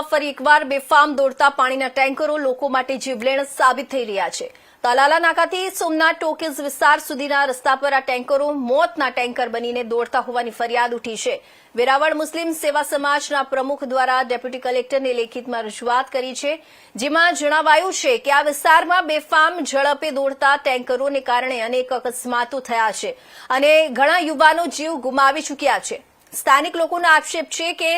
ફરી એકવાર બેફામ દોડતા પાણીના ટેન્કરો લોકો માટે જીવલેણ સાબિત થઈ રહ્યા છે। તાલાલા નાકાથી સોમનાથ ટોકીઝ વિસ્તાર સુધીના રસ્તા પર આ ટેન્કરો મોતના ટેન્કર બનીને દોડતા હોવાની ફરિયાદ ઉઠી છે। વેરાવળ મુસ્લિમ સેવા સમાજના પ્રમુખ દ્વારા ડેપ્યુટી કલેક્ટરને લેખિતમાં રજૂઆત કરી છે, જેમાં જણાવાયું છે કે આ વિસ્તારમાં બેફામ ઝડપે દોડતા ટેન્કરોને કારણે અનેક અકસ્માતો થયા છે અને ઘણા યુવાનો જીવ ગુમાવી ચૂક્યા છે। સ્થાનિક લોકોનો આક્ષેપ છે કે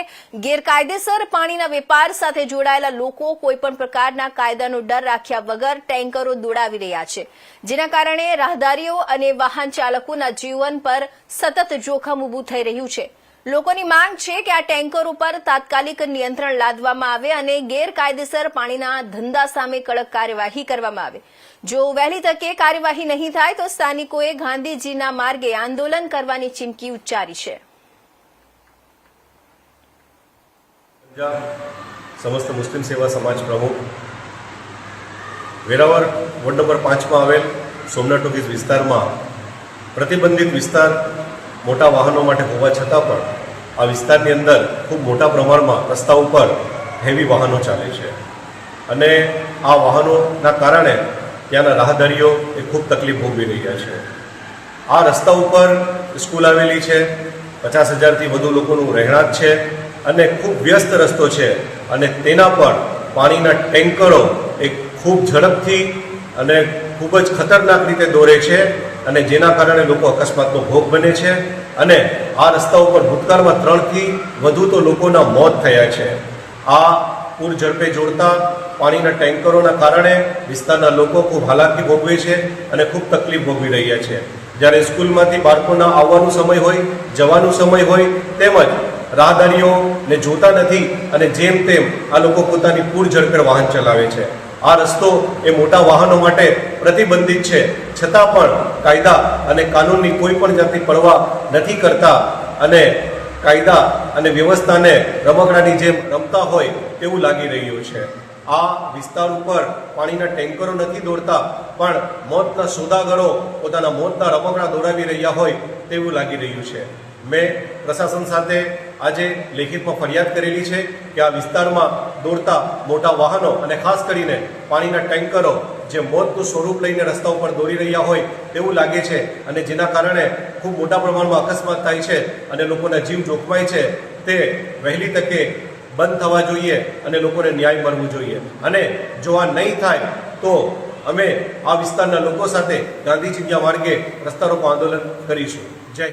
ગેરકાયદેસર પાણીના વેપાર સાથે જોડાયેલા લોકો કોઈપણ પ્રકારના કાયદાનો ડર રાખ્યા વગર ટેન્કરો દોડાવી રહ્યા છે, જેના કારણે રાહદારીઓ અને વાહન ચાલકોના જીવન પર સતત જોખમ ઊભું થઈ રહ્યું છે। લોકોની માંગ છે કે આ ટેન્કરો પર તાત્કાલિક નિયંત્રણ લાદવામાં આવે અને ગેરકાયદેસર પાણીના ધંધા સામે કડક કાર્યવાહી કરવામાં આવે। જો વહેલી તકે કાર્યવાહી નહીં થાય તો સ્થાનિકોએ ગાંધીજીના માર્ગે આંદોલન કરવાની ચીમકી ઉચ્ચારી છે। समस्त मुस्लिम सेवा समाज प्रमुख वेरावळ वोर्ड नंबर 5 में आवेल सोमनाथ टोकीज विस्तार में प्रतिबंधित विस्तार मोटा वाहनों माटे होवा छतां पण आ विस्तारनी अंदर खूब मोटा प्रमाण में रस्ता पर हेवी वाहनों चाले छे अने आ वाहनों कारणे त्याना राहदारीओ खूब तकलीफ भोगवी रह्या छे। आ रस्ता पर स्कूल आवेली छे, 50,000 थी वधु लोकोनुं રહેણાંક છે અને ખૂબ વ્યસ્ત રસ્તો છે અને તેના પર પાણીના ટેન્કરો એક ખૂબ ઝડપથી અને ખૂબ જ ખતરનાક રીતે દોરે છે અને જેના કારણે લોકો અકસ્માતનો ભોગ બને છે અને આ રસ્તા ઉપર ભૂતકાળમાં 3 થી વધુ તો લોકોના મોત થયા છે। આ પૂર ઝડપે જોડતા પાણીના ટેન્કરોના કારણે વિસ્તારના લોકો ખૂબ હાલાકી ભોગવે છે અને ખૂબ તકલીફ ભોગવી રહ્યા છે। જ્યારે સ્કૂલમાંથી બાળકોના આવવાનો સમય હોય, જવાનો સમય હોય, તેમજ રાહદારીઓને જોતા નથી અને જેમ તેમ આ લોકો પોતાની પૂર ઝડપે વાહન ચલાવે છે। આ રસ્તો એ મોટા વાહનો માટે પ્રતિબંધિત છે, છતાં પણ કાયદા અને કાનૂનની કોઈ પણ જાતની પરવા નથી કરતા અને કાયદા અને વ્યવસ્થાને રમકડાની જેમ રમતા હોય તેવું લાગી રહ્યું છે। આ વિસ્તાર ઉપર પાણીના ટેન્કરો નથી દોડતા પણ મોતના સોદાગરો પોતાના મોતના રમકડા દોડાવી રહ્યા હોય તેવું લાગી રહ્યું છે। મેં પ્રશાસન સાથે આજે લેખિતમાં ફરિયાદ કરેલી છે કે આ વિસ્તારમાં દોડતા મોટા વાહનો અને ખાસ કરીને પાણીના ટેન્કરો જે મોતનું સ્વરૂપ લઈને રસ્તા ઉપર દોડી રહ્યા હોય તેવું લાગે છે અને જેના કારણે ખૂબ મોટા પ્રમાણમાં અકસ્માત થાય છે અને લોકોના જીવ જોખમાય છે, તે વહેલી તકે બંધ થવા જોઈએ અને લોકોને ન્યાય મળવું જોઈએ। અને જો આ નહીં થાય તો અમે આ વિસ્તારના લોકો સાથે ગાંધીજીના માર્ગે રસ્તા રોકો આંદોલન કરીશું। જય